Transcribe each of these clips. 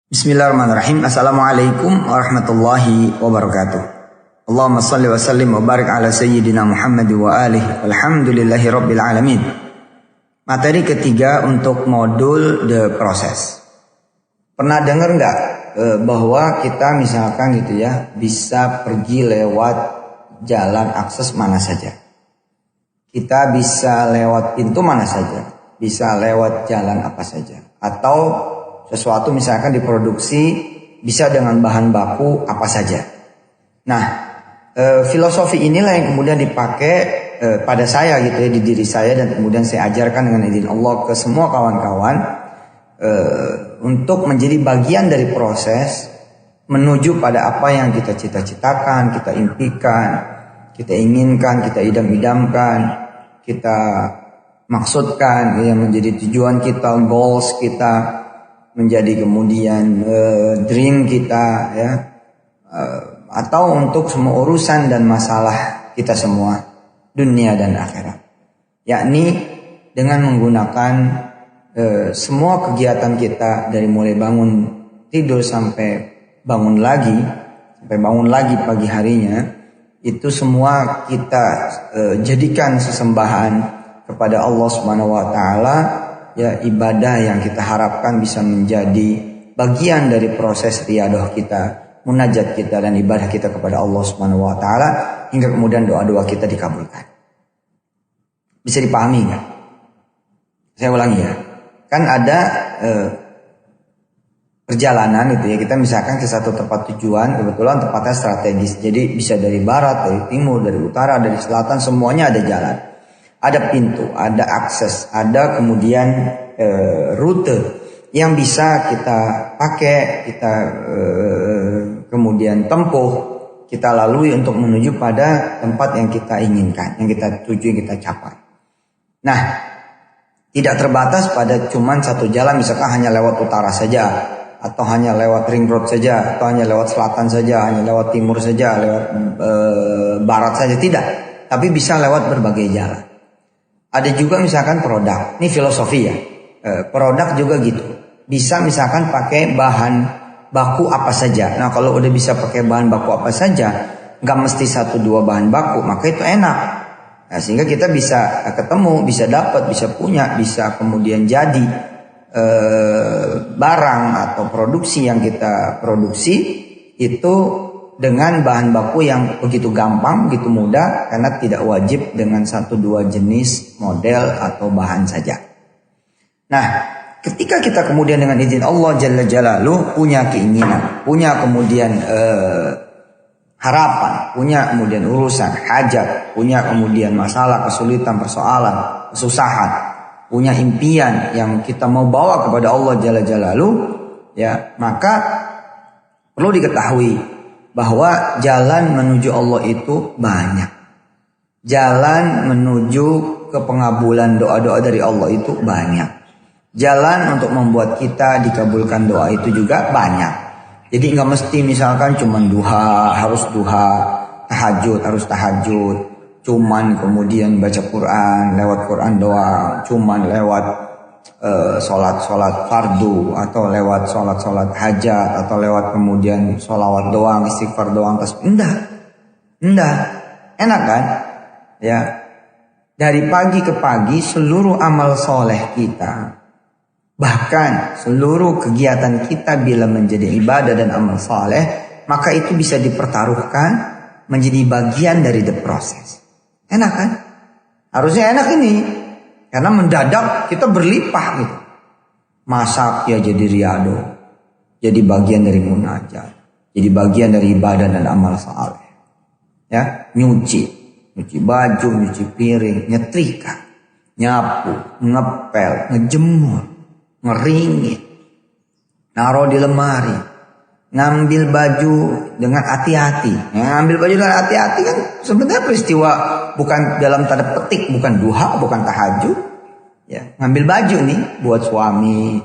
Bismillahirrahmanirrahim. Assalamualaikum warahmatullahi wabarakatuh. Allahumma salli wa sallim wa barik ala sayyidina Muhammad wa alihi walhamdulillahi rabbil alamin. Materi ketiga untuk modul the process. Pernah dengar nggak bahwa kita misalkan gitu ya bisa pergi lewat jalan akses mana saja. Kita bisa lewat pintu mana saja, bisa lewat jalan apa saja, atau sesuatu misalkan diproduksi bisa dengan bahan baku apa saja. Nah, filosofi inilah yang kemudian dipakai pada saya gitu ya, di diri saya, dan kemudian saya ajarkan dengan izin Allah ke semua kawan-kawan untuk menjadi bagian dari proses menuju pada apa yang kita cita-citakan, kita impikan, kita inginkan, kita idam-idamkan, kita maksudkan, ya, menjadi tujuan kita, goals kita, menjadi kemudian dream kita, ya, atau untuk semua urusan dan masalah kita semua, dunia dan akhirat, yakni dengan menggunakan semua kegiatan kita dari mulai bangun tidur sampai bangun lagi pagi harinya, itu semua kita jadikan sesembahan kepada Allah Subhanahu wa taala. Ya, ibadah yang kita harapkan bisa menjadi bagian dari proses riyadah kita, munajat kita, dan ibadah kita kepada Allah Subhanahu wa taala, hingga kemudian doa-doa kita dikabulkan. Bisa dipahami nggak? Saya ulangi ya. Kan ada perjalanan itu ya, kita misalkan ke satu tempat tujuan, kebetulan tempatnya strategis. Jadi bisa dari barat, dari timur, dari utara, dari selatan, semuanya ada jalan. Ada pintu, ada akses, ada kemudian rute yang bisa kita pakai, kita kemudian tempuh, kita lalui untuk menuju pada tempat yang kita inginkan, yang kita tuju, yang kita capai. Nah, tidak terbatas pada cuman satu jalan, misalkan hanya lewat utara saja, atau hanya lewat ring road saja, atau hanya lewat selatan saja, hanya lewat timur saja, lewat barat saja, tidak. Tapi bisa lewat berbagai jalan. Ada juga misalkan produk, ini filosofi ya, produk juga gitu, bisa misalkan pakai bahan baku apa saja. Nah, kalau udah bisa pakai bahan baku apa saja, nggak mesti 1-2 bahan baku, maka itu enak. Nah, sehingga kita bisa ketemu, bisa dapat, bisa punya, bisa kemudian jadi barang atau produksi yang kita produksi itu dengan bahan baku yang begitu gampang, begitu mudah, karena tidak wajib dengan 1-2 jenis model atau bahan saja. Nah, ketika kita kemudian dengan izin Allah Jalla Jalaluh punya keinginan, punya kemudian harapan, punya kemudian urusan, hajat, punya kemudian masalah, kesulitan, persoalan, kesusahan, punya impian yang kita mau bawa kepada Allah Jalla Jalaluh, ya, maka perlu diketahui bahwa jalan menuju Allah itu banyak. Jalan menuju ke pengabulan doa-doa dari Allah itu banyak. Jalan untuk membuat kita dikabulkan doa itu juga banyak. Jadi nggak mesti misalkan cuman duha, harus duha, tahajud, harus tahajud, cuman kemudian baca Quran, lewat Quran doa, cuman lewat sholat fardu, atau lewat sholat hajat, atau lewat kemudian sholawat doang, istighfar doang, enggak, enak kan? Ya, dari pagi ke pagi seluruh amal soleh kita, bahkan seluruh kegiatan kita bila menjadi ibadah dan amal soleh, maka itu bisa dipertaruhkan menjadi bagian dari the process. Enak kan? Harusnya enak ini. Karena mendadak kita berlimpah gitu. Masak ya jadi riyado, jadi bagian dari munajat, jadi bagian dari ibadah dan amal saleh. Ya, nyuci baju, nyuci piring, nyetrika, nyapu, ngepel, ngejemur, ngeringit, naruh di lemari, ngambil baju dengan hati-hati. Ngambil baju dengan hati-hati kan sebenarnya peristiwa bukan dalam tanda petik, bukan duha, bukan tahajud. Ya, ngambil baju nih buat suami,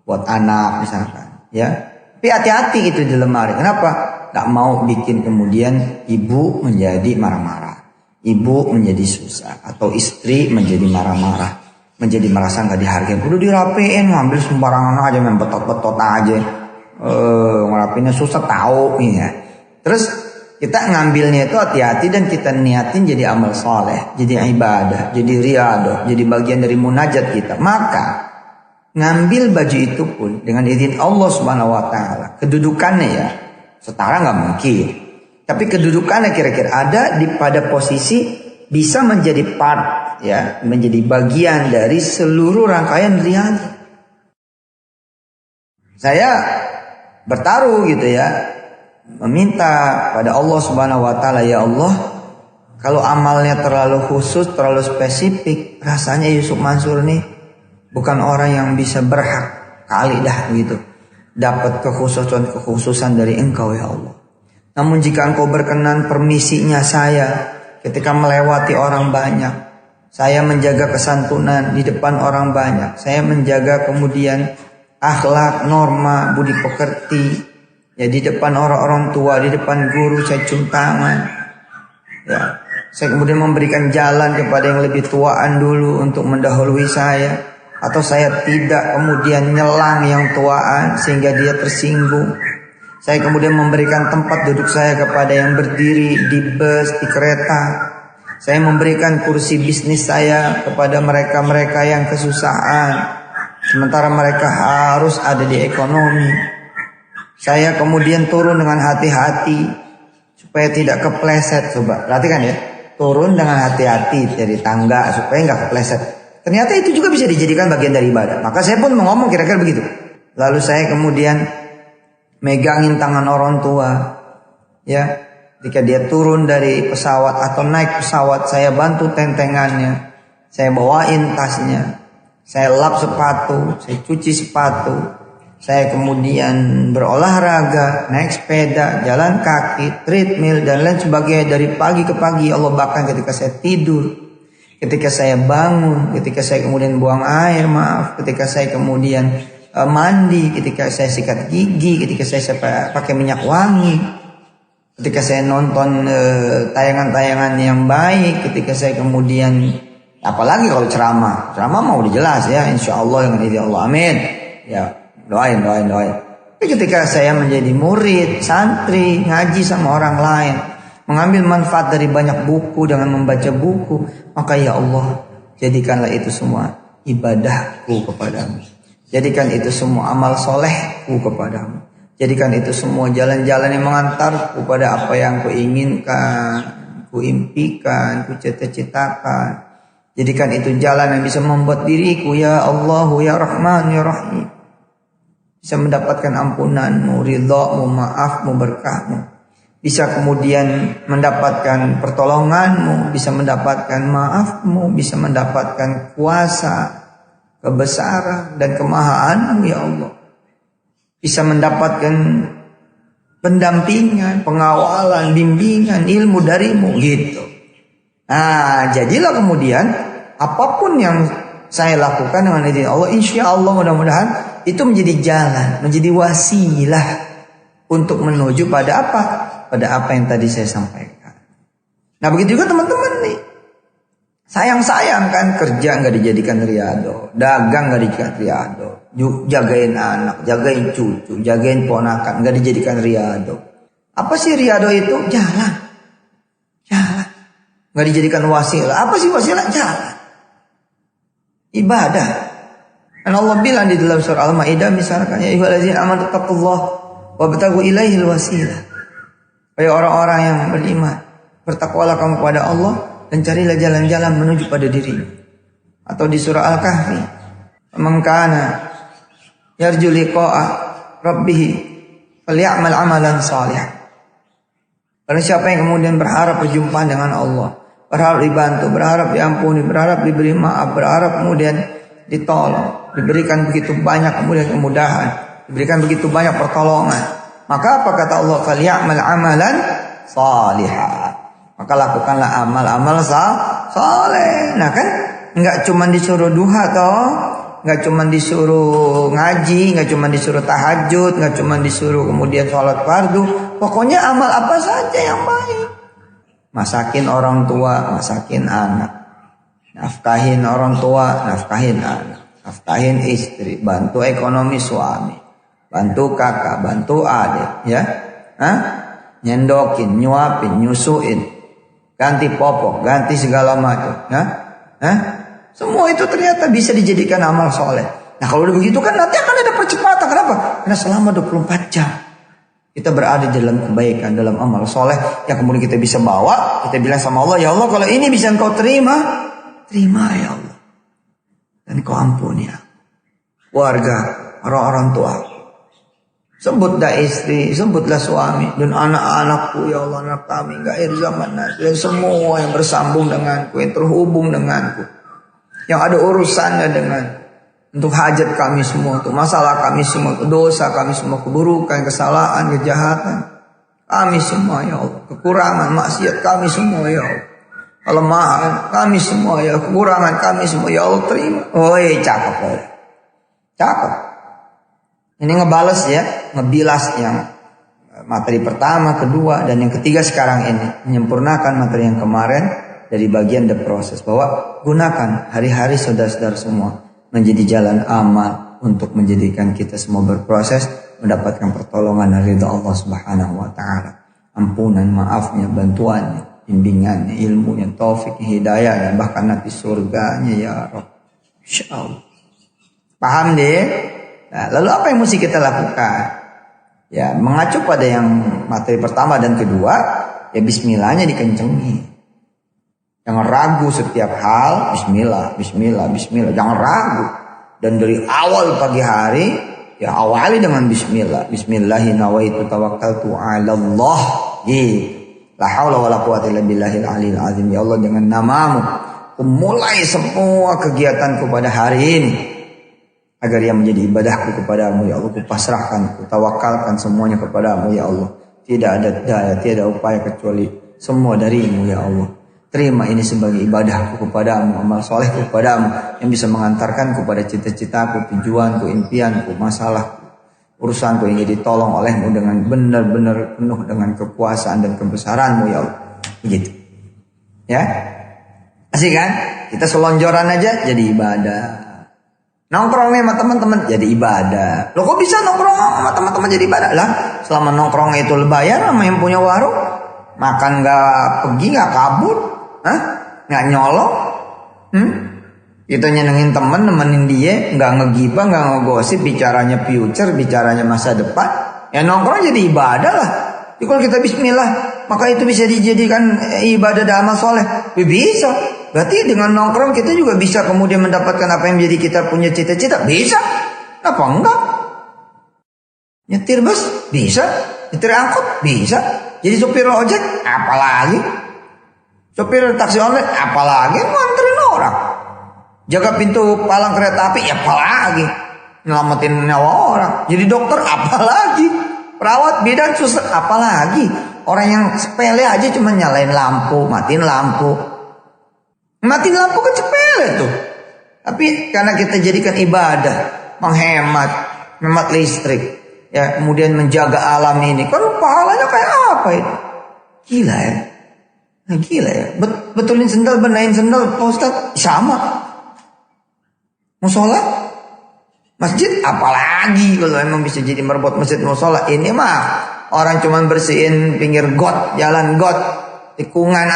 buat anak misalkan. Ya, tapi hati-hati itu di lemari. Kenapa? Gak mau bikin kemudian ibu menjadi marah-marah, ibu menjadi susah, atau istri menjadi marah-marah, menjadi merasa gak dihargai. Udah dirapiin, ngambil sembarangan aja, main betot-betot aja. Ngelakuinnya susah tahu ya. Terus kita ngambilnya itu hati-hati dan kita niatin jadi amal soleh, jadi ibadah, jadi riyadhah, jadi bagian dari munajat kita. Maka ngambil baju itu pun dengan izin Allah Subhanahu wa taala. Kedudukannya ya setara nggak mungkin. Tapi kedudukannya kira-kira ada pada posisi bisa menjadi part ya, menjadi bagian dari seluruh rangkaian riyadhah. Saya bertaruh gitu ya, meminta pada Allah Subhanahu wa taala, ya Allah, kalau amalnya terlalu khusus, terlalu spesifik, rasanya Yusuf Mansur nih bukan orang yang bisa berhak kali dah gitu dapat kekhususan dari Engkau ya Allah. Namun jika Engkau berkenan, permisinya saya ketika melewati orang banyak, saya menjaga kesantunan di depan orang banyak, saya menjaga kemudian akhlak, norma, budi pekerti ya di depan orang-orang tua, di depan guru saya cium tangan ya. Saya kemudian memberikan jalan kepada yang lebih tuaan dulu untuk mendahului saya, atau saya tidak kemudian nyelang yang tuaan sehingga dia tersinggung. Saya kemudian memberikan tempat duduk saya kepada yang berdiri di bus, di kereta. Saya memberikan kursi bisnis saya kepada mereka-mereka yang kesusahan, sementara mereka harus ada di ekonomi. Saya kemudian turun dengan hati-hati supaya tidak kepleset. Coba perhatikan ya, turun dengan hati-hati dari tangga supaya nggak kepleset. Ternyata itu juga bisa dijadikan bagian dari ibadah. Maka saya pun ngomong kira-kira begitu. Lalu saya kemudian megangin tangan orang tua ya, ketika dia turun dari pesawat atau naik pesawat, saya bantu tentengannya, saya bawain tasnya, saya lap sepatu, saya cuci sepatu, saya kemudian berolahraga, naik sepeda, jalan kaki, treadmill dan lain sebagainya dari pagi ke pagi. Allah bahkan ketika saya tidur, ketika saya bangun, ketika saya kemudian buang air, ketika saya kemudian mandi, ketika saya sikat gigi, ketika saya pakai minyak wangi, ketika saya nonton tayangan-tayangan yang baik, ketika saya kemudian, apalagi kalau ceramah mau udah jelas ya, insya Allah dengan izin Allah, amin ya, doain. Tapi ketika saya menjadi murid, santri, ngaji sama orang lain, mengambil manfaat dari banyak buku dengan membaca buku, maka ya Allah, jadikanlah itu semua ibadahku kepadamu. Jadikan itu semua amal solehku kepadamu. Jadikan itu semua jalan-jalan yang mengantarku pada apa yang kuinginkan, kuimpikan, kucita-citakan. Jadikan itu jalan yang bisa membuat diriku ya Allah, ya Rahman, ya Rahim bisa mendapatkan ampunanmu, ridhamu, maafmu, berkahmu. Bisa kemudian mendapatkan pertolonganmu, bisa mendapatkan maafmu, bisa mendapatkan kuasa, kebesaran dan kemahaanmu ya Allah. Bisa mendapatkan pendampingan, pengawalan, bimbingan, ilmu darimu gitu. Nah, jadilah kemudian apapun yang saya lakukan dengan izin Allah, insya Allah mudah-mudahan itu menjadi jalan, menjadi wasilah untuk menuju pada apa? Pada apa yang tadi saya sampaikan. Nah begitu juga teman-teman nih. Sayang-sayang kan kerja nggak dijadikan riyadhah, dagang nggak dijadikan riyadhah, jagain anak, jagain cucu, jagain ponakan nggak dijadikan riyadhah. Apa sih riyadhah itu? Jalan, nggak dijadikan wasilah. Apa sih wasilah? Jalan, ibadah. Dan Allah bilang di dalam surah Al-Maidah misalkan, ya ayyuhallazina amanu taqullaha wabtaghu ilaihil wasilah. Hai orang-orang yang beriman, bertakwalah kamu kepada Allah dan carilah jalan-jalan menuju pada dirimu. Atau di surah Al-Kahfi, man kana yarju liqa'a rabbih falyamal amalan shalihan. Barang siapa yang kemudian berharap perjumpaan dengan Allah, berharap dibantu, berharap diampuni, berharap diberi maaf, berharap kemudian ditolong, diberikan begitu banyak kemudian kemudahan, diberikan begitu banyak pertolongan, maka apa kata Allah? Falyamal amalan shalihan. Maka lakukanlah amal-amal saleh. Nah kan enggak cuma disuruh duha toh, enggak cuma disuruh ngaji, enggak cuma disuruh tahajud, enggak cuma disuruh kemudian sholat fardu. Pokoknya amal apa saja yang baik. Masakin orang tua, masakin anak. Nafkahin orang tua, nafkahin anak. Nafkahin istri, bantu ekonomi suami. bantu kakak, bantu adik, ya. Nyendokin, nyuapin, nyusuin, ganti popok, ganti segala macam, ya. Semua itu ternyata bisa dijadikan amal soleh. Nah kalau udah begitu kan nanti akan ada percepatan. Kenapa? Karena selama 24 jam kita berada dalam kebaikan, dalam amal soleh yang kemudian kita bisa bawa. Kita bilang sama Allah, ya Allah kalau ini bisa engkau terima, terima ya Allah. Dan kau ampuni ya. Warga, orang tua. Sebutlah istri, sebutlah suami. Dan anak-anakku ya Allah, anak kami, gair zaman nanti. Dan semua yang bersambung denganku, yang terhubung denganku. Yang ada urusannya denganku. Untuk hajat kami semua, untuk masalah kami semua, untuk dosa kami semua, keburukan, kesalahan, kejahatan. Kami semua ya Allah. Kekurangan, maksiat kami semua ya Allah. Kelemahan kami semua ya, kekurangan kami semua ya Allah terima. Cakep ya. Cakep. Ini ngebales ya, ngebilas yang materi pertama, kedua, dan yang ketiga sekarang ini. Menyempurnakan materi yang kemarin dari bagian the process. Bahwa gunakan hari-hari saudara-saudara semua menjadi jalan amal untuk menjadikan kita semua berproses mendapatkan pertolongan dari ridha Allah Subhanahu wa taala. Ampunan, maafnya, bantuannya, bimbingannya, ilmunya, taufiknya, hidayahnya, bahkan nanti surganya ya Rabb. Insyaallah. Paham deh? Nah, lalu apa yang mesti kita lakukan? Ya, mengacu pada yang materi pertama dan kedua, ya bismillahnya dikencengin. Jangan ragu setiap hal, bismillah, bismillah, bismillah. Jangan ragu. Dan dari awal pagi hari, ya awali dengan bismillah. Bismillahi nawaitu tawakkaltu ala Allah. La haula wala quwata illa billahil aliyil azim. Ya Allah, dengan namamu, aku mulai semua kegiatanku pada hari ini. Agar yang menjadi ibadahku kepadamu, ya Allah. Aku pasrahkan, aku tawakalkan semuanya kepadamu, ya Allah. Tidak ada daya, tidak ada upaya kecuali semua darimu, ya Allah. Terima ini sebagai ibadahku kepadamu, amal solehku kepadamu, yang bisa mengantarkanku pada cita-citaku, tujuanku, impianku, masalahku, urusanku yang ditolong olehmu dengan benar-benar penuh dengan kekuasaan dan kebesaranmu ya Allah. Begitu. Ya. Asik kan? Kita selonjoran aja jadi ibadah. Nongkrongnya sama teman-teman jadi ibadah. Loh kok bisa nongkrong sama teman-teman jadi ibadah? Lah, selama nongkrongnya itu bayar sama yang punya warung. Makan gak pergi, gak kabur. Nggak nyolong, kita nyenengin temen, nemenin dia, nggak ngegibah, nggak ngegosip, bicaranya future, bicaranya masa depan, ya nongkrong jadi ibadah lah. Jadi kalau kita bismillah, maka itu bisa dijadikan ibadah dan amal soleh. Bisa. Berarti dengan nongkrong kita juga bisa kemudian mendapatkan apa yang menjadi kita punya cita-cita. Bisa. Apa enggak? Nyetir bus bisa, nyetir angkot bisa, jadi supir ojek apalagi. Sopir taksi online apalagi nganterin orang. Jaga pintu palang kereta api ya apalagi. Nyelamatin nyawa orang. Jadi dokter apalagi. Perawat bidan suster apalagi. Orang yang sepele aja cuma nyalain lampu, matiin lampu. Matiin lampu kan sepele tuh. Tapi karena kita jadikan ibadah, menghemat listrik, ya kemudian menjaga alam ini. Kan pahalanya kayak apa itu? Gila ya. Nah, gila ya, betulin sendal, benahin sendal, Pak Ustadz, sama. Musola, masjid, apalagi kalau emang bisa jadi merebut masjid musola. Ini mah orang cuman bersihin pinggir got, jalan got, tikungan,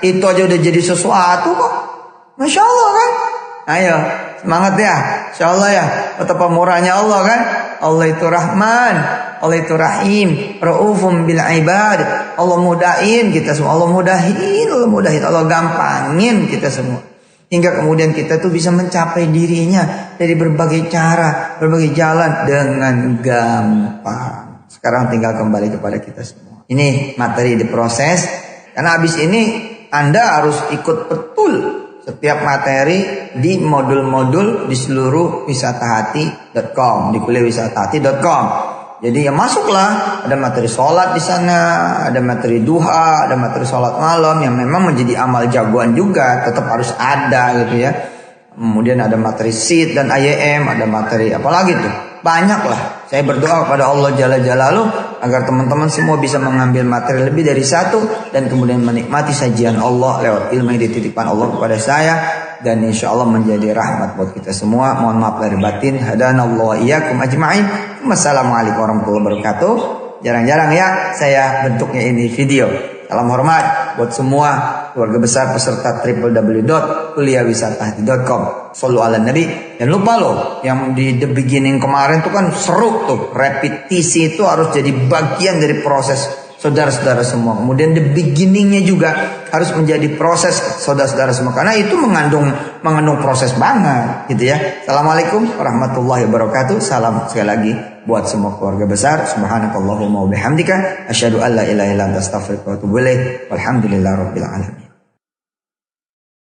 itu aja udah jadi sesuatu kok. Masya Allah kan. Ayo, semangat ya, Insya Allah ya, betapa murahnya Allah kan. Allah itu Rahman, Allah itu Rahim, Raufum bil ibad. Allah mudahin kita semua, Allah mudahin, Allah gampangin kita semua. Hingga kemudian kita tuh bisa mencapai dirinya dari berbagai cara, berbagai jalan dengan gampang. Sekarang tinggal kembali kepada kita semua. Ini materi diproses, karena habis ini Anda harus ikut betul setiap materi di modul-modul di seluruh wisatahati.com, di kuliahwisatahati.com. Jadi ya masuklah, ada materi sholat di sana, ada materi duha, ada materi sholat malam yang memang menjadi amal jagoan juga, tetap harus ada gitu ya. Kemudian ada materi SID dan IEM, ada materi apalagi tuh, banyak lah. Saya berdoa kepada Allah Jalla Jalaluh agar teman-teman semua bisa mengambil materi lebih dari satu dan kemudian menikmati sajian Allah lewat ilmu yang dititipkan Allah kepada saya, dan insya Allah menjadi rahmat buat kita semua. Mohon maaf lahir batin. Hadanallahu iyyakum ajma'in. Wassalamualaikum warahmatullahi wabarakatuh. Jarang-jarang ya saya bentuknya ini video. Salam hormat buat semua keluarga besar peserta www.kuliahwisatahati.com. Shallu ala nabi. Jangan lupa loh, yang di the beginning kemarin tuh kan seru tuh. Repetisi itu harus jadi bagian dari proses saudara-saudara semua. Kemudian the beginningnya juga harus menjadi proses saudara-saudara semua. Karena itu mengandung proses banget gitu ya. Assalamualaikum warahmatullahi wabarakatuh. Salam sekali lagi buat semua keluarga besar. Subhanakallahumma wa bihamdika asyhadu an la ilaha illa anta astaghfiruka wa atubu ilaik. Walhamdulillahirabbil alamin.